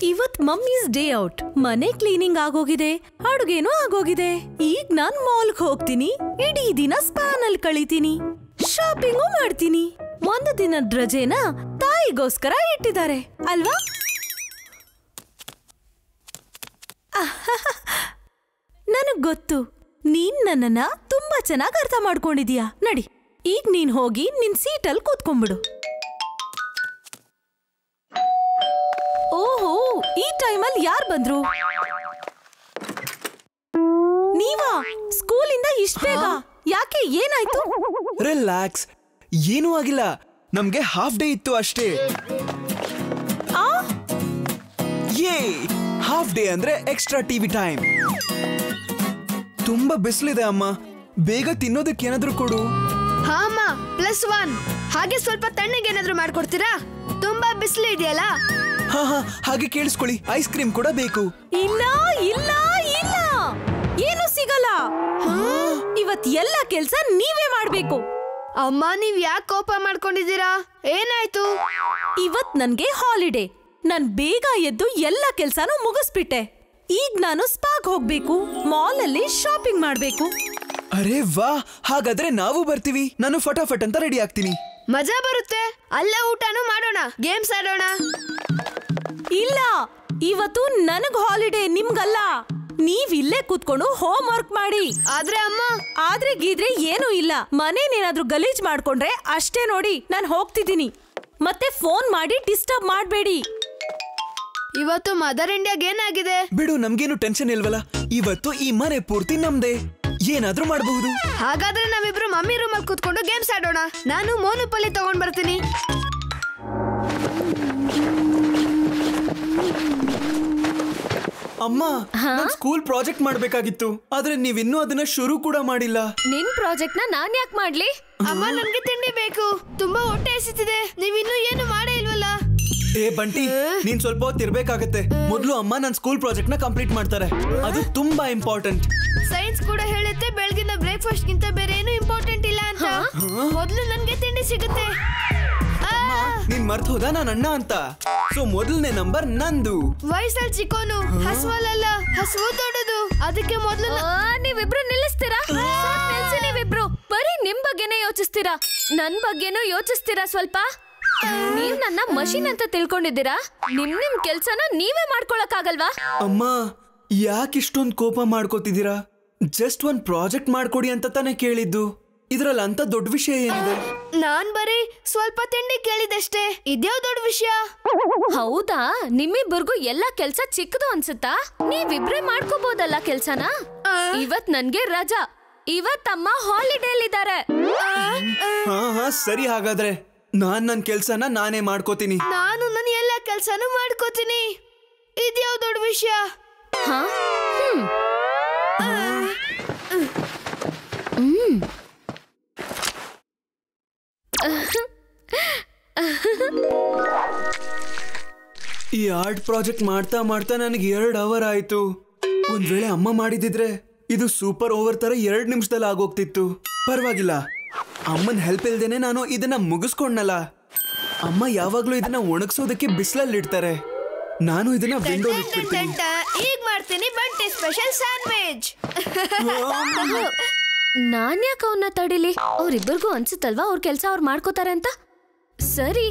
ಇವತ್ mummies day out. ಮನೆ cleaning ಆಗೋಗಿದೆ, ಅಡುಗೆನೂ ಆಗೋಗಿದೆ. ಈಗ ನಾನ್ ಮಾಲ್ಗ್ ಹೋಗ್ತೀನಿ, ಇಡೀ ದಿನ ಸ್ಪಾನಲ್ಲಿ ಕಳೀತೀನಿ, ಶಾಪಿಂಗು ಮಾಡ್ತೀನಿ. ಒಂದು ದಿನದ ರಜೆನ ತಾಯಿಗೋಸ್ಕರ ಇಟ್ಟಿದ್ದಾರೆ ಅಲ್ವಾ? ನನಗ್ ಗೊತ್ತು, ನೀನ್ ನನ್ನನ್ನ ತುಂಬಾ ಚೆನ್ನಾಗಿ ಅರ್ಥ ಮಾಡ್ಕೊಂಡಿದೀಯ. ನಡಿ, ಈಗ ನೀನ್ ಹೋಗಿ ನಿನ್ ಸೀಟಲ್ ಕೂತ್ಕೊಂಡ್ಬಿಡು. ಓಹೋ, ಈ ಟೈಮಲ್ಲಿ ಯಾರ್ ಬಂದ್ರು? ನೀವಾ? ಸ್ಕೂಲಿಂದ ಇಷ್ಟ ಬೇಗ? ಯಾಕೆ, ಏನಾಯ್ತು? ರಿಲ್ಯಾಕ್ಸ್, ಏನೂ ಆಗಿಲ್ಲ. ನಮ್ಗೆ ಹಾಫ್ ಡೇ ಇತ್ತು ಅಷ್ಟೇ. ಯೇ, ಹಾಫ್ ಡೇ ಅಂದ್ರೆ ಎಕ್ಸ್ಟ್ರಾ ಟಿವಿ ಟೈಮ್. ತುಂಬಾ ಬಿಸಿಲಿದೆ ಅಮ್ಮ, ಬೇಗ ತಿನ್ನೋದಕ್ಕೆ ಏನಾದ್ರೂ ಕೊಡು. ಹಾ ಅಮ್ಮ, +1. ಹಾಗೆ ಸ್ವಲ್ಪ ತಣ್ಣಗೆ ಏನಾದ್ರೂ ಮಾಡ್ಕೊಡ್ತೀರಾ? ತುಂಬಾ ಬಿಸಿಲು ಇದೆಯಲ್ಲ. ಹಾ ಹಾ, ಹಾಗೆ ಕೇಳಿಸ್ಕೊಳ್ಳಿ, ಐಸ್ ಕ್ರೀಮ್ ಕೂಡ ಬೇಕು. ಇಲ್ಲ ಇಲ್ಲ ಇಲ್ಲ, ಏನು ಸಿಗಲ್ಲ. ಇವತ್ ಎಲ್ಲ ಕೆಲ್ಸ ನೀವೇ ಮಾಡ್ಬೇಕು. ಅಮ್ಮ, ನೀವ್ ಯಾಕೆ ಕೋಪ ಮಾಡ್ಕೊಂಡಿದ್ದೀರಾ? ಏನಾಯ್ತು? ಇವತ್ ನನ್ಗೆ ಹಾಲಿಡೇ. ನಾನ್ ಬೇಗ ಎದ್ದು ಎಲ್ಲ ಕೆಲ್ಸಾನು ಮುಗಿಸ್ಬಿಟ್ಟೆ. ಈಗ ನಾನು ಸ್ಪಾಗ್ ಹೋಗ್ಬೇಕು, ಮಾಲ್ ಅಲ್ಲಿ ಶಾಪಿಂಗ್ ಮಾಡ್ಬೇಕು. ಅರೆ ವಾ, ಹಾಗಾದ್ರೆ ನಾವು ಬರ್ತೀವಿ. ನಾನು ಫಟಾಫಟ್ ಅಂತ ರೆಡಿ ಆಗ್ತೀನಿ. ಮಜಾ ಬರುತ್ತೆ. ಅಲ್ಲೇ ಊಟನೂ ಮಾಡೋಣ, ಗೇಮ್ಸ್ ಆಡೋಣ. ಇಲ್ಲ, ಇವತ್ತು ನನಗ್ ಹಾಲಿಡೇ, ನಿಮ್ಗಲ್ಲ. ನೀವ್ ಇಲ್ಲೇ ಕೂತ್ಕೊಂಡು ಹೋಮ್ ವರ್ಕ್ ಮಾಡಿ. ಆದ್ರೆ ಅಮ್ಮ, ಆದ್ರೆ ಗೀದ್ರೆ ಏನೂ ಇಲ್ಲ. ಮನೇನೇನಾದ್ರೂ ಗಲೀಜ್ ಮಾಡ್ಕೊಂಡ್ರೆ ಅಷ್ಟೇ. ನೋಡಿ, ನಾನ್ ಹೋಗ್ತಿದ್ದೀನಿ. ಮತ್ತೆ ಫೋನ್ ಮಾಡಿ ಡಿಸ್ಟರ್ಬ್ ಮಾಡ್ಬೇಡಿ. ಇವತ್ತು ಮದರ್ ಇಂಡಿಯಾಗೆ ಏನಾಗಿದೆ? ಬಿಡು, ನಮ್ಗೇನು ಟೆನ್ಷನ್ ಇಲ್ವಲ್ಲ. ಇವತ್ತು ಈ ಮನೆ ಪೂರ್ತಿ ನಮ್ದೇ, ಏನಾದ್ರೂ ಮಾಡಬಹುದು. ಹಾಗಾದ್ರೆ ನಾವಿಬ್ರು ಮಮ್ಮಿ ರೂಮಲ್ಲಿ ಕೂತ್ಕೊಂಡು ಗೇಮ್ಸ್ ಆಡೋಣ. ನಾನು ಮೋನೋಪಲಿ ತಗೊಂಡ್ ಬರ್ತೀನಿ. ಅಮ್ಮ, ನಾನ್ ಸ್ಕೂಲ್ ಪ್ರಾಜೆಕ್ಟ್ ಮಾಡ್ಬೇಕಾಗಿತ್ತು, ಆದ್ರೆ ನೀವಿನ್ನೂ ಅದನ್ನ ಶುರು ಕೂಡ ಮಾಡಿಲ್ಲ. ನಿನ್ ಪ್ರಾಜೆಕ್ಟ್ ನಾನ್ ಯಾಕೆ ಮಾಡ್ಲಿ? ಅಮ್ಮ, ನನ್ಗೆ ತಿಂಡಿ ಬೇಕು, ತುಂಬಾ ಹೊಟ್ಟೆ ಹಸಿತಿದೆ. ನೀವಿನ್ನೂ ಏನು ಮಾಡೇ ಇಲ್ವಲ್ಲ? ಏ ಬಂಟಿ, ನೀನ್ ಸ್ವಲ್ಪ ಹೊತ್ತು ಇರ್ಬೇಕಾಗತ್ತೆ. ಮೊದ್ಲು ಅಮ್ಮ ನನ್ ಸ್ಕೂಲ್ ಪ್ರಾಜೆಕ್ಟ್ ನ ಕಂಪ್ಲೀಟ್ ಮಾಡ್ತಾರೆ, ಅದು ತುಂಬಾ ಇಂಪಾರ್ಟೆಂಟ್. ಸೈನ್ಸ್ ಕೂಡ ಹೇಳುತ್ತೆ ಬೆಳಗಿನ ಬ್ರೇಕ್ಫಾಸ್ಟ್ ಗಿಂತ ಬೇರೆ ಏನು ಇಂಪಾರ್ಟೆಂಟ್ ಇಲ್ಲ ಅಂತ. ಮೊದ್ಲು ನನ್ಗೆ ತಿಂಡಿ ಸಿಗುತ್ತೆ. ನೀನ್ ಮರ್ತ್ ಹೋದ ನಾನ್ ಅಣ್ಣ ಅಂತ. ಸೊ ಮೊದಲನೇ ನಂಬರ್ ನಂದು. ವಯಸ್ಸಲ್ಲಿ ಚಿಕ್ಕೋನು, ಹಸುವಲ್ಲ, ಹಸುವು ದೊಡ್ಡದು. ಅದಕ್ಕೆ ಮೊದ್ಲು ನೀವಿಬ್ರು ನಿಲ್ಲಿಸ್ತೀರಾ? ನೀವಿಬ್ರು ಬರೀ ನಿಮ್ ಬಗ್ಗೆನೇ ಯೋಚಿಸ್ತೀರಾ, ನನ್ ಬಗ್ಗೆನೂ ಯೋಚಿಸ್ತೀರಾ ಸ್ವಲ್ಪ? ನೀವ್ ನನ್ನ ಮಷೀನ್ ಅಂತ ತಿಳ್ಕೊಂಡಿದ್ದೀರಾ? ನಿಮ್ ಕೆಲ್ಸನ ನೀವೇ ಮಾಡ್ಕೊಳಕ್ ಆಗಲ್ವಾ? ಅಮ್ಮ, ಯಾಕೆ ಇಷ್ಟೊಂದು ಕೋಪ ಮಾಡ್ಕೋತಿದ್ದೀರಾ? ಜಸ್ಟ್ ಒಂದ್ ಪ್ರಾಜೆಕ್ಟ್ ಮಾಡ್ಕೊಡಿ ಅಂತ ತಾನೇ ಕೇಳಿದ್ದು. ಇದ್ರಲ್ಲಿ ಅಂತ ದೊಡ್ಡ ವಿಷಯ ಏನಿದೆ? ನಾನ್ ಬರೀ ಸ್ವಲ್ಪ ತಿಂಡಿ ಕೇಳಿದಷ್ಟೇ. ಇದ್ಯಾವ ದೊಡ್ಡ ವಿಷಯ? ಹೌದಾ, ನಿಮ್ಮಿಬ್ಬರಿಗೂ ಎಲ್ಲಾ ಕೆಲ್ಸ ಚಿಕ್ಕದು ಅನ್ಸುತ್ತಾ? ನೀವಿಬ್ರೇ ಮಾಡ್ಕೋಬಹುದಲ್ಲ ಕೆಲ್ಸನ. ಇವತ್ ನನ್ಗೆ ರಜಾ, ಇವತ್ತಮ್ಮ ಹಾಲಿಡೇಲಿದ್ದಾರೆ. ಹಾ ಹಾ, ಸರಿ. ಹಾಗಾದ್ರೆ ನಾನ್ ನನ್ ಕೆಲ್ಸನ ನಾನೇ ಮಾಡ್ಕೋತೀನಿ. ನಾನು ನನ್ನ ಎಲ್ಲ ಕೆಲ್ಸನೂ ಮಾಡ್ಕೋತೀನಿ. ಇದ್ಯಾವ ದೊಡ್ಡ ವಿಷಯ? ಈ ಆರ್ಟ್ ಪ್ರಾಜೆಕ್ಟ್ ಮಾಡ್ತಾ ಮಾಡ್ತಾ ನನಗೆ 2 ಅವರ್ ಆಯ್ತು. ಒಂದ್ ವೇಳೆ ಅಮ್ಮ ಮಾಡಿದಿದ್ರೆ ಇದು ಸೂಪರ್ ಓವರ್ ತರ 2 ನಿಮಿಷದಲ್ಲಿ ಆಗೋಗ್ತಿತ್ತು. ಪರವಾಗಿಲ್ಲ, ಅಮ್ಮನ್ ಹೆಲ್ಪ್ ಇಲ್ದೇನೆ ನಾನು ಇದನ್ನ ಮುಗಿಸ್ಕೊಂಡಲ್ಲ. ಅಮ್ಮ ಯಾವಾಗ್ಲೂ ಇದನ್ನ ಒಣಗಿಸೋದಕ್ಕೆ ಬಿಸಿಲಲ್ಲಿ ಇಡ್ತಾರೆ, ನಾನು ಇದನ್ನ ವಿಂಡೋಲ್ ಇಟ್ಬಿಡ್ತೀನಿ. ಈಗ ಮಾಡ್ತೀನಿ ಬಂಟಿ ಸ್ಪೆಷಲ್ ಸ್ಯಾಂಡ್ವಿಚ್. ನಾನ್ ಯಾಕೆ ಅವನ್ನ ತಡಿಲಿ? ಅವ್ರಿಬ್ಬರಿಗೂ ಅನ್ಸುತ್ತಲ್ವಾ ಅವ್ರ ಕೆಲ್ಸ ಅವ್ರು ಮಾಡ್ಕೋತಾರೆ ಅಂತ. ಸರಿ,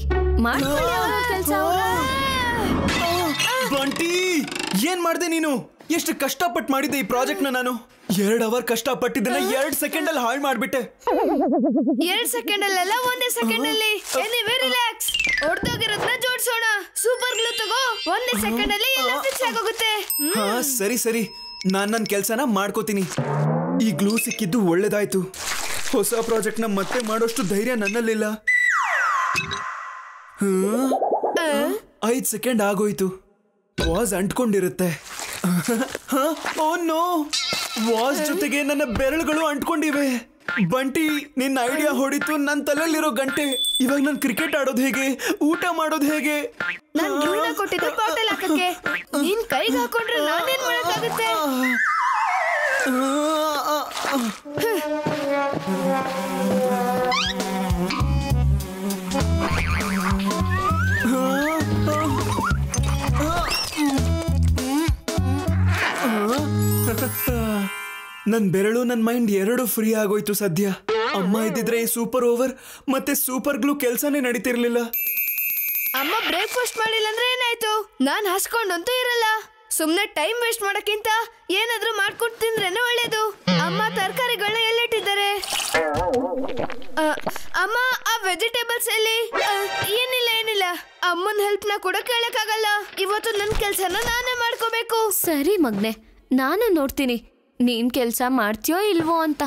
ಮಾಡ್ಕೊಳ್ಳಿ ಅವ್ರ ಕೆಲ್ಸ. ಬಂಟಿ, ಏನ್ ಮಾಡ್ದೆ ನೀನು? ಎಷ್ಟು ಕಷ್ಟಪಟ್ಟು ಮಾಡಿದ್ದೆ ಈ ಪ್ರಾಜೆಕ್ಟ್ ನ ನಾನು. 2 ಅವರ್ ಕಷ್ಟಪಟ್ಟಿದ್ದನ್ನ 2 ಸೆಕೆಂಡ್ ಅಲ್ಲಿ ಹಾಳು ಮಾಡ್ಬಿಟ್ಟೆ. 2 ಸೆಕೆಂಡ್ ಅಲ್ಲ, 1 ಸೆಕೆಂಡ್ ಅಲ್ಲಿ. ಎನಿವೇ ರಿಲ್ಯಾಕ್ಸ್, ಹೊಡ್ದೋಗಿರೋದನ್ನ ಜೋಡಿಸೋಣ. ಸೂಪರ್ ಗ್ಲೂ ತಗೋ, 1 ಸೆಕೆಂಡ್ ಅಲ್ಲಿ ಎಲ್ಲ ಫಿಕ್ಸ್ ಆಗೋಗುತ್ತೆ. ಹಾ ಸರಿ ಸರಿ, ನಾನ್ ನನ್ ಕೆಲ್ಸನ ಮಾಡ್ಕೋತೀನಿ. ಈ ಗ್ಲೂ ಸಿಕ್ಕಿದ್ದು ಒಳ್ಳೇದಾಯ್ತು. ಹೊಸ ಪ್ರಾಜೆಕ್ಟ್ ನ ಮತ್ತೆ ಮಾಡೋಷ್ಟು ಧೈರ್ಯ ನನ್ನಲ್ಲಿಲ್ಲ. 5 ಸೆಕೆಂಡ್ ಆಗೋಯ್ತು. ವಾಸ್ ಅಂಟ್ಕೊಂಡಿರುತ್ತೆ. ಓ ನೋ, ವಾಸ್ ಜೊತೆಗೆ ನನ್ನ ಬೆರಳುಗಳು ಅಂಟ್ಕೊಂಡಿವೆ. ಬಂಟಿ, ನಿನ್ನ ಐಡಿಯಾ ಹೊಡಿತು ನನ್ನ ತಲೆಯಲ್ಲಿರೋ ಗಂಟೆ. ಇವಾಗ ನಾನು ಕ್ರಿಕೆಟ್ ಆಡೋದು ಹೇಗೆ, ಊಟ ಮಾಡೋದು ಹೇಗೆ? ನಾನು ಗ್ಲೂನ ಕೊಟ್ಟಿದ್ದೆ ಬಾಟಲ್ ಹಾಕಕ್ಕೆ. ನೀನ್ ಕೈಗೆ ಹಾಕೊಂಡ್ರೆ ನಾನೇನ್ ಮಾಡಕ್ಕಾಗುತ್ತೆ? ನನ್ ಬೆರಳು ನನ್ ಮೈಂಡ್ ಎರಡು ಫ್ರೀ ಆಗೋಯ್ತು ಸದ್ಯ. ಅಮ್ಮ ಇದ್ದಿದ್ರೆ ಈ ಸೂಪರ್ ಓವರ್ ಮತ್ತೆ ಸೂಪರ್ ಗ್ಲೂ ಕೆಲ್ಸನೇ ನಡೀತಿರ್ಲಿಲ್ಲ. ಅಮ್ಮ ಬ್ರೇಕ್ಫಾಸ್ಟ್ ಮಾಡಿಲ್ಲ ಅಂದ್ರೆ ಏನಾಯ್ತು? ನಾನ್ ಹಸ್ಕೊಂಡಂತೂ ಇರಲ್ಲ. ಸುಮ್ನೆ ಟೈಮ್ ವೇಸ್ಟ್ ಮಾಡಕ್ಕಿಂತ ಏನಾದ್ರೂ ಮಾಡ್ಕೊಂಡು ತಿಂದ್ರೇನೆ ಒಳ್ಳೇದು. ಅಮ್ಮ ತರಕಾರಿಗಳನ್ನ ಎಲ್ಲಿಟ್ಟಿದ್ದಾರೆ? ಅಮ್ಮ ಆ ವೆಜಿಟೇಬಲ್ಸ್ ಎಲ್ಲಿ? ಏನಿಲ್ಲ ಅಮ್ಮನ ಹೆಲ್ಪ್ ನ ಕೂಡ ಕೇಳಕ್ಕಾಗಲ್ಲ. ಇವತ್ತು ನನ್ ಕೆಲ್ಸನ ನಾನೇ ಮಾಡ್ಕೋಬೇಕು. ಸರಿ ಮಗ್ನೆ, ನಾನು ನೋಡ್ತೀನಿ ನೀನ್ ಕೆಲ್ಸ ಮಾಡ್ತೀಯೋ ಇಲ್ವೋ ಅಂತ.